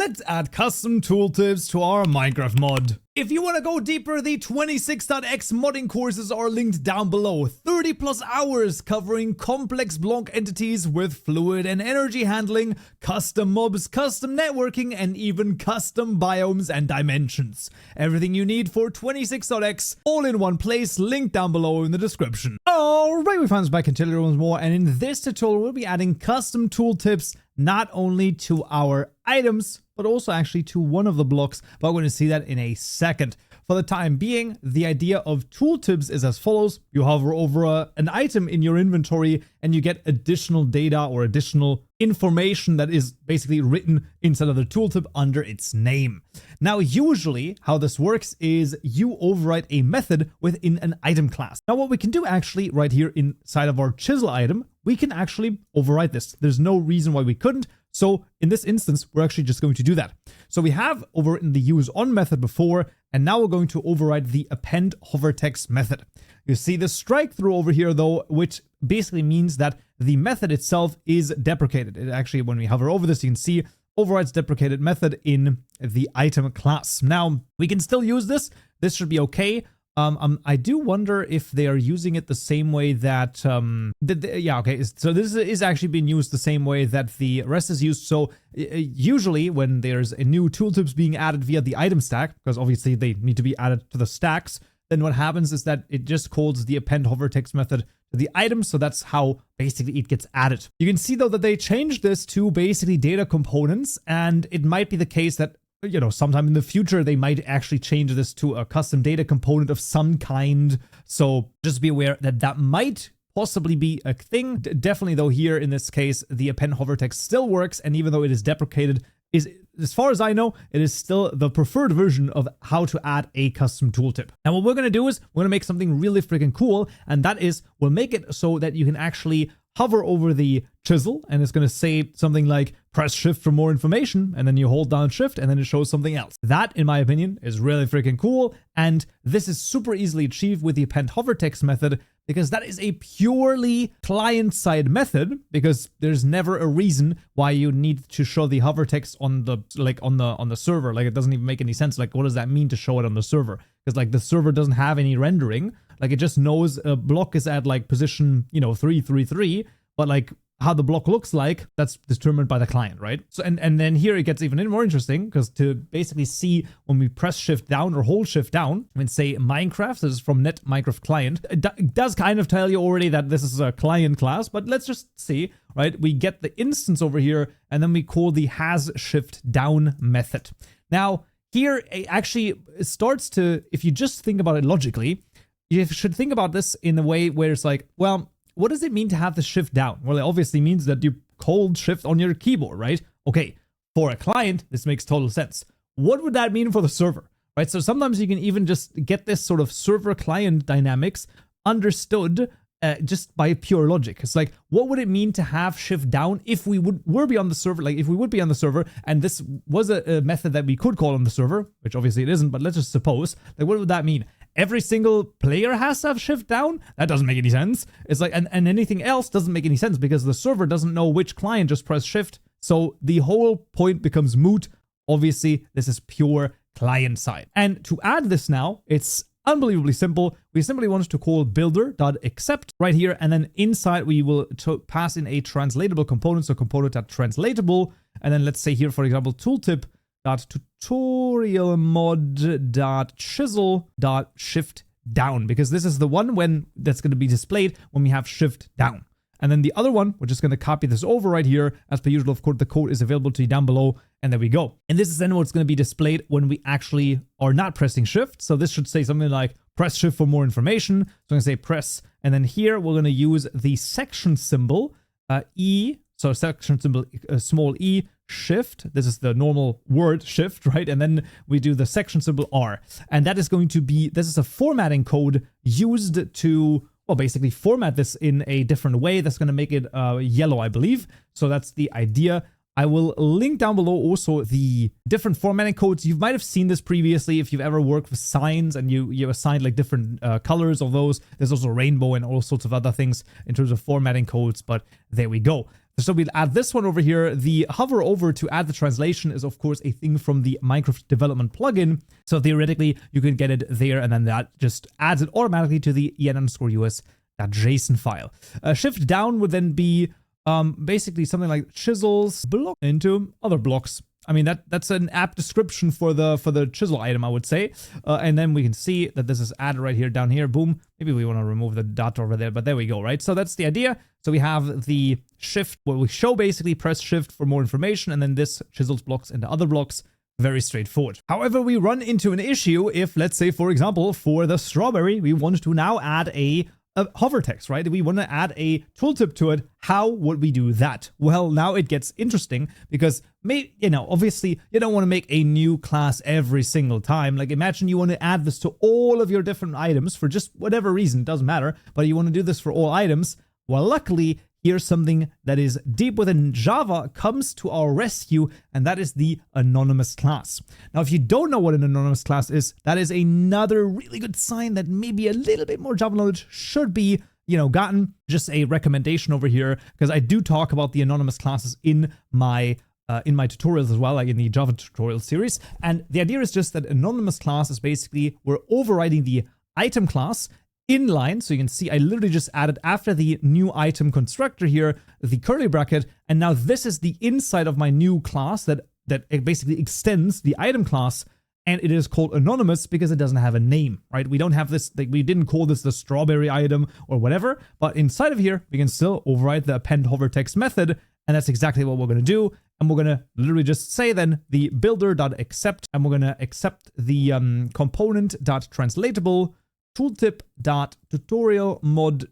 let's add custom tooltips to our Minecraft mod. If you want to go deeper, the 26.x modding courses are linked down below. 30 plus hours covering complex block entities with fluid and energy handling, custom mobs, custom networking, and even custom biomes and dimensions. Everything you need for 26.x, all in one place, linked down below in the description. Alright, we found us back in Chile once more, and in this tutorial we'll be adding custom tooltips not only to our items, but also actually to one of the blocks, but we're going to see that in a second. For the time being, the idea of tooltips is as follows. You hover over an item in your inventory and you get additional data or additional information that is basically written inside of the tooltip under its name. Now, usually how this works is you override a method within an item class. Now, what we can do actually right here inside of our chisel item, we can actually override this. There's no reason why we couldn't. So in this instance, we're actually just going to do that. So we have overwritten the useOn method before, and now we're going to override the append hover text method. You see the strike through over here though, which basically means that the method itself is deprecated. It actually, when we hover over this, you can see overrides deprecated method in the item class. Now we can still use this. This should be okay. I do wonder if they are using it the same way that, yeah, okay. So this is actually being used the same way that the rest is used. So usually when there's a new tooltips being added via the item stack, because obviously they need to be added to the stacks, then what happens is that it just calls the append hover text method to the item. So that's how basically it gets added. You can see though that they changed this to basically data components, and it might be the case that, you know, sometime in the future, they might actually change this to a custom data component of some kind. So just be aware that that might possibly be a thing. Definitely though, here in this case, the append hover text still works. And even though it is deprecated, as far as I know, it is still the preferred version of how to add a custom tooltip. Now, what we're going to do is we're going to make something really freaking cool. And that is, we'll make it so that you can actually hover over the chisel, and it's going to say something like press shift for more information, and then you hold down shift and then it shows something else. That, in my opinion, is really freaking cool. And this is super easily achieved with the append hover text method, because that is a purely client-side method, because there's never a reason why you need to show the hover text on the on the server. Like, it doesn't even make any sense. Like, what does that mean to show it on the server? Because like the server doesn't have any rendering. Like, it just knows a block is at like position, you know, 333, but like how the block looks like, that's determined by the client, right? So and then here it gets even more interesting, because to basically see when we press shift down or hold shift down and say Minecraft, this is from net Minecraft client, it does kind of tell you already that this is a client class, but let's just see, right? We get the instance over here, and then we call the has shift down method. Now here it actually starts to, if you just think about it logically, you should think about this in a way where it's like, well, what does it mean to have the shift down? Well, it obviously means that you hold shift on your keyboard, right? Okay, for a client, this makes total sense. What would that mean for the server, right? So sometimes you can even just get this sort of server-client dynamics understood just by pure logic. It's like, what would it mean to have shift down if we were be on the server? Like, if we would be on the server and this was a method that we could call on the server, which obviously it isn't, but let's just suppose, like, what would that mean? Every single player has to have shift down? That doesn't make any sense. It's like, and anything else doesn't make any sense, because the server doesn't know which client just pressed shift. So the whole point becomes moot. Obviously, this is pure client side. And to add this now, it's unbelievably simple. We simply want to call builder.accept right here. And then inside we will pass in a translatable component. So component.translatable. And then let's say here, for example, tooltip.tutorialmod.chisel.shift down, because this is the one that's going to be displayed when we have shift down. And then the other one, we're just going to copy this over right here. As per usual, of course, the code is available to you down below. And there we go. And this is then what's going to be displayed when we actually are not pressing shift. So this should say something like press shift for more information. So I'm going to say press. And then here we're going to use the section symbol, E. So section symbol, small e, shift. This is the normal word shift, right? And then we do the section symbol R. And that is going to be, this is a formatting code used to, well, basically format this in a different way. That's going to make it yellow, I believe. So that's the idea. I will link down below also the different formatting codes. You might have seen this previously if you've ever worked with signs and you assigned like different colors of those. There's also rainbow and all sorts of other things in terms of formatting codes, but there we go. So we'll add this one over here. The hover over to add the translation is of course a thing from the Minecraft development plugin. So theoretically you can get it there, and then that just adds it automatically to the en_us.json file. Shift down would then be basically something like chisels block into other blocks. I mean, that's an apt description for the chisel item, I would say. And then we can see that this is added right here, down here, boom. Maybe we want to remove the dot over there, but there we go, right? So that's the idea. So we have the shift, where we show basically, press shift for more information, and then this chisels blocks into other blocks. Very straightforward. However, we run into an issue if, let's say, for example, for the strawberry, we want to now add a hover text, right? We want to add a tooltip to it. How would we do that? Well, now it gets interesting because, obviously you don't want to make a new class every single time. Like, imagine you want to add this to all of your different items for just whatever reason, doesn't matter, but you want to do this for all items. Well, luckily, here's something that is deep within Java comes to our rescue, and that is the anonymous class. Now, if you don't know what an anonymous class is, that is another really good sign that maybe a little bit more Java knowledge should be, gotten. Just a recommendation over here, because I do talk about the anonymous classes in my tutorials as well, like in the Java tutorial series. And the idea is just that anonymous class is basically we're overriding the item class inline. So you can see I literally just added after the new item constructor here, the curly bracket. And now this is the inside of my new class that it basically extends the item class. And it is called anonymous because it doesn't have a name, right? We don't have this, like, we didn't call this the strawberry item or whatever, but inside of here, we can still override the append hover text method. And that's exactly what we're going to do. And we're going to literally just say then the builder.accept, and we're going to accept the component.translatable tooltip.tutorial mod.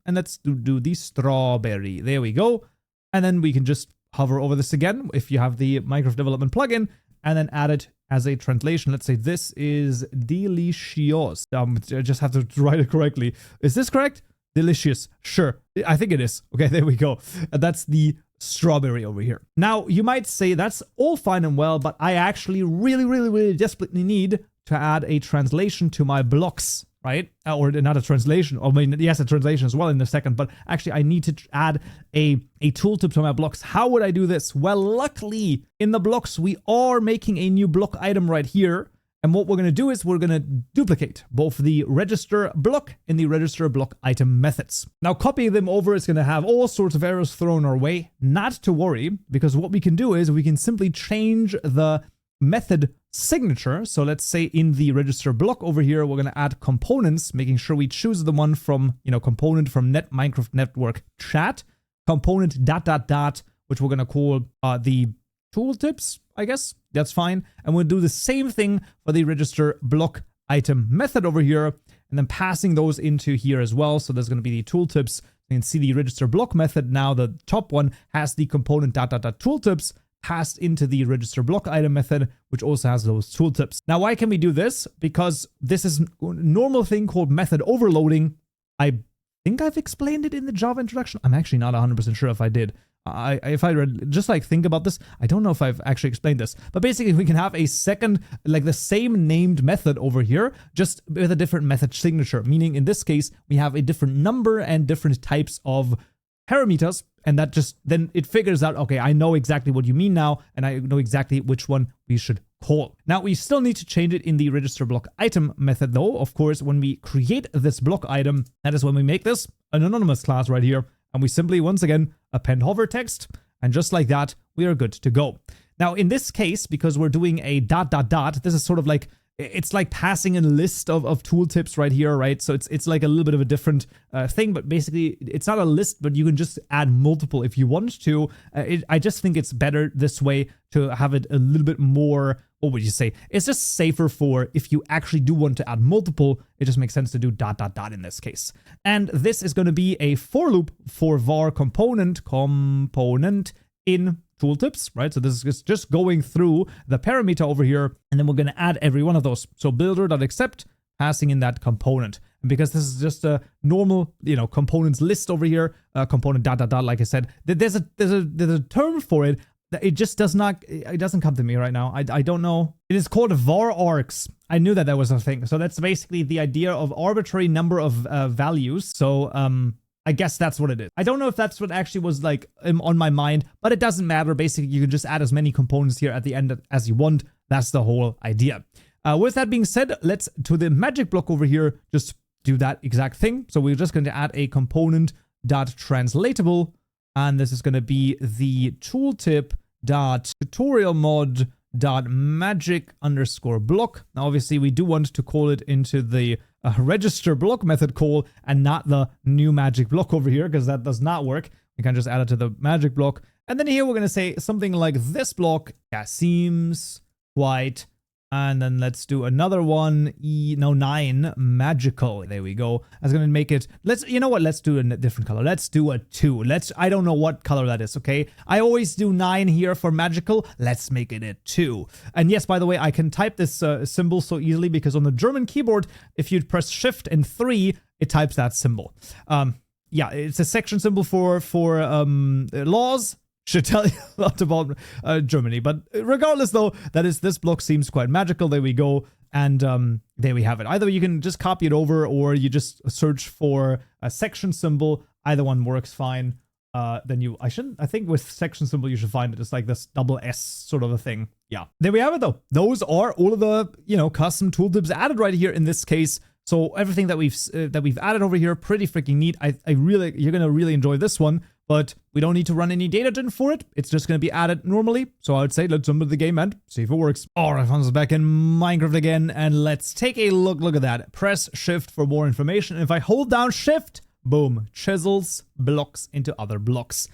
And let's do the strawberry. There we go. And then we can just hover over this again if you have the Minecraft development plugin, and then add it as a translation. Let's say this is delicious. I just have to write it correctly. Is this correct? Delicious. Sure. I think it is. Okay, there we go. That's the strawberry over here. Now, you might say that's all fine and well, but I actually really desperately need to add a translation to my blocks, right? Or not a translation. I mean, yes, a translation as well in a second, but actually I need to add a tooltip to my blocks. How would I do this? Well, luckily in the blocks, we are making a new block item right here. And what we're going to do is we're going to duplicate both the register block and the register block item methods. Now, copying them over is going to have all sorts of errors thrown our way. Not to worry, because what we can do is we can simply change the method signature. So let's say in the register block over here, we're going to add components, making sure we choose the one from, component from Minecraft Network chat, component ... which we're going to call the tooltips, I guess. That's fine. And we'll do the same thing for the register block item method over here, and then passing those into here as well. So there's going to be the tooltips. You can see the register block method now, the top one has the component ... tooltips passed into the register block item method, which also has those tooltips. Now, why can we do this? Because this is a normal thing called method overloading. I think I've explained it in the Java introduction. I'm actually not 100% sure if I did. If I read, just like think about this, I don't know if I've actually explained this, but basically we can have a second, like the same named method over here, just with a different method signature, meaning in this case, we have a different number and different types of parameters, and that just, then it figures out, okay, I know exactly what you mean now, and I know exactly which one we should call. Now, we still need to change it in the register block item method though. Of course, when we create this block item, that is when we make this an anonymous class right here. And we simply, once again, append hover text. And just like that, we are good to go. Now, in this case, because we're doing a ... this is sort of like, it's like passing a list of tooltips right here, right? So it's like a little bit of a different thing, but basically it's not a list, but you can just add multiple if you want to. I just think it's better this way to have it a little bit more, what would you say? It's just safer for if you actually do want to add multiple, it just makes sense to do ... in this case. And this is going to be a for loop for var component in tooltips, right? So this is just going through the parameter over here, and then we're going to add every one of those. So builder.accept, passing in that component. And because this is just a normal, components list over here, component ... like I said, there's a term for it. It just doesn't come to me right now. I don't know. It is called var args. I knew that was a thing. So that's basically the idea of arbitrary number of values. So I guess that's what it is. I don't know if that's what actually was like on my mind, but it doesn't matter. Basically, you can just add as many components here at the end as you want. That's the whole idea. With that being said, let's to the magic block over here, just do that exact thing. So we're just going to add a component.translatable, and this is going to be the tooltip.tutorialmod.magic_block. Now, obviously, we do want to call it into the register block method call and not the new magic block over here, because that does not work. We can just add it to the magic block. And then here we're going to say something like this block. Yeah, seems quite. And then let's do another one. 9 magical. There we go. I was going to make it. You know what? Let's do a different color. Let's do a 2. I don't know what color that is. Okay. I always do 9 here for magical. Let's make it a 2. And yes, by the way, I can type this symbol so easily because on the German keyboard, if you press Shift and 3, it types that symbol. Yeah, it's a section symbol for laws. Should tell you a lot about Germany. But regardless, though, this block seems quite magical. There we go. And there we have it. Either you can just copy it over or you just search for a section symbol. Either one works fine. I think with section symbol, you should find it. It's like this double S sort of a thing. Yeah. There we have it, though. Those are all of the, custom tooltips added right here in this case. So everything that we've added over here, pretty freaking neat. You're going to really enjoy this one. But we don't need to run any data gen for it. It's just going to be added normally. So I would say let's jump into the game and see if it works. All right, Fonzo's back in Minecraft again. And let's take a look. Look at that. Press Shift for more information. If I hold down Shift, boom, chisels blocks into other blocks.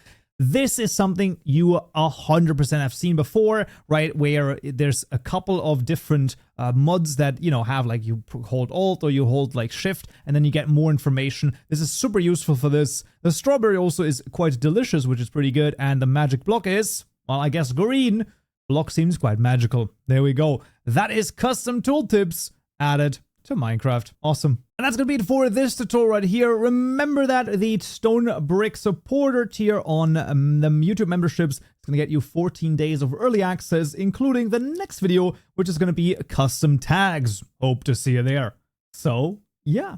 This is something you 100% have seen before, right? Where there's a couple of different mods that, have like you hold Alt or you hold like Shift and then you get more information. This is super useful for this. The strawberry also is quite delicious, which is pretty good. And the magic block is, well, I guess green. Block seems quite magical. There we go. That is custom tooltips added to Minecraft. Awesome. And that's going to be it for this tutorial right here. Remember that the Stone Brick supporter tier on the YouTube memberships is going to get you 14 days of early access, including the next video, which is going to be custom tags. Hope to see you there. So, yeah.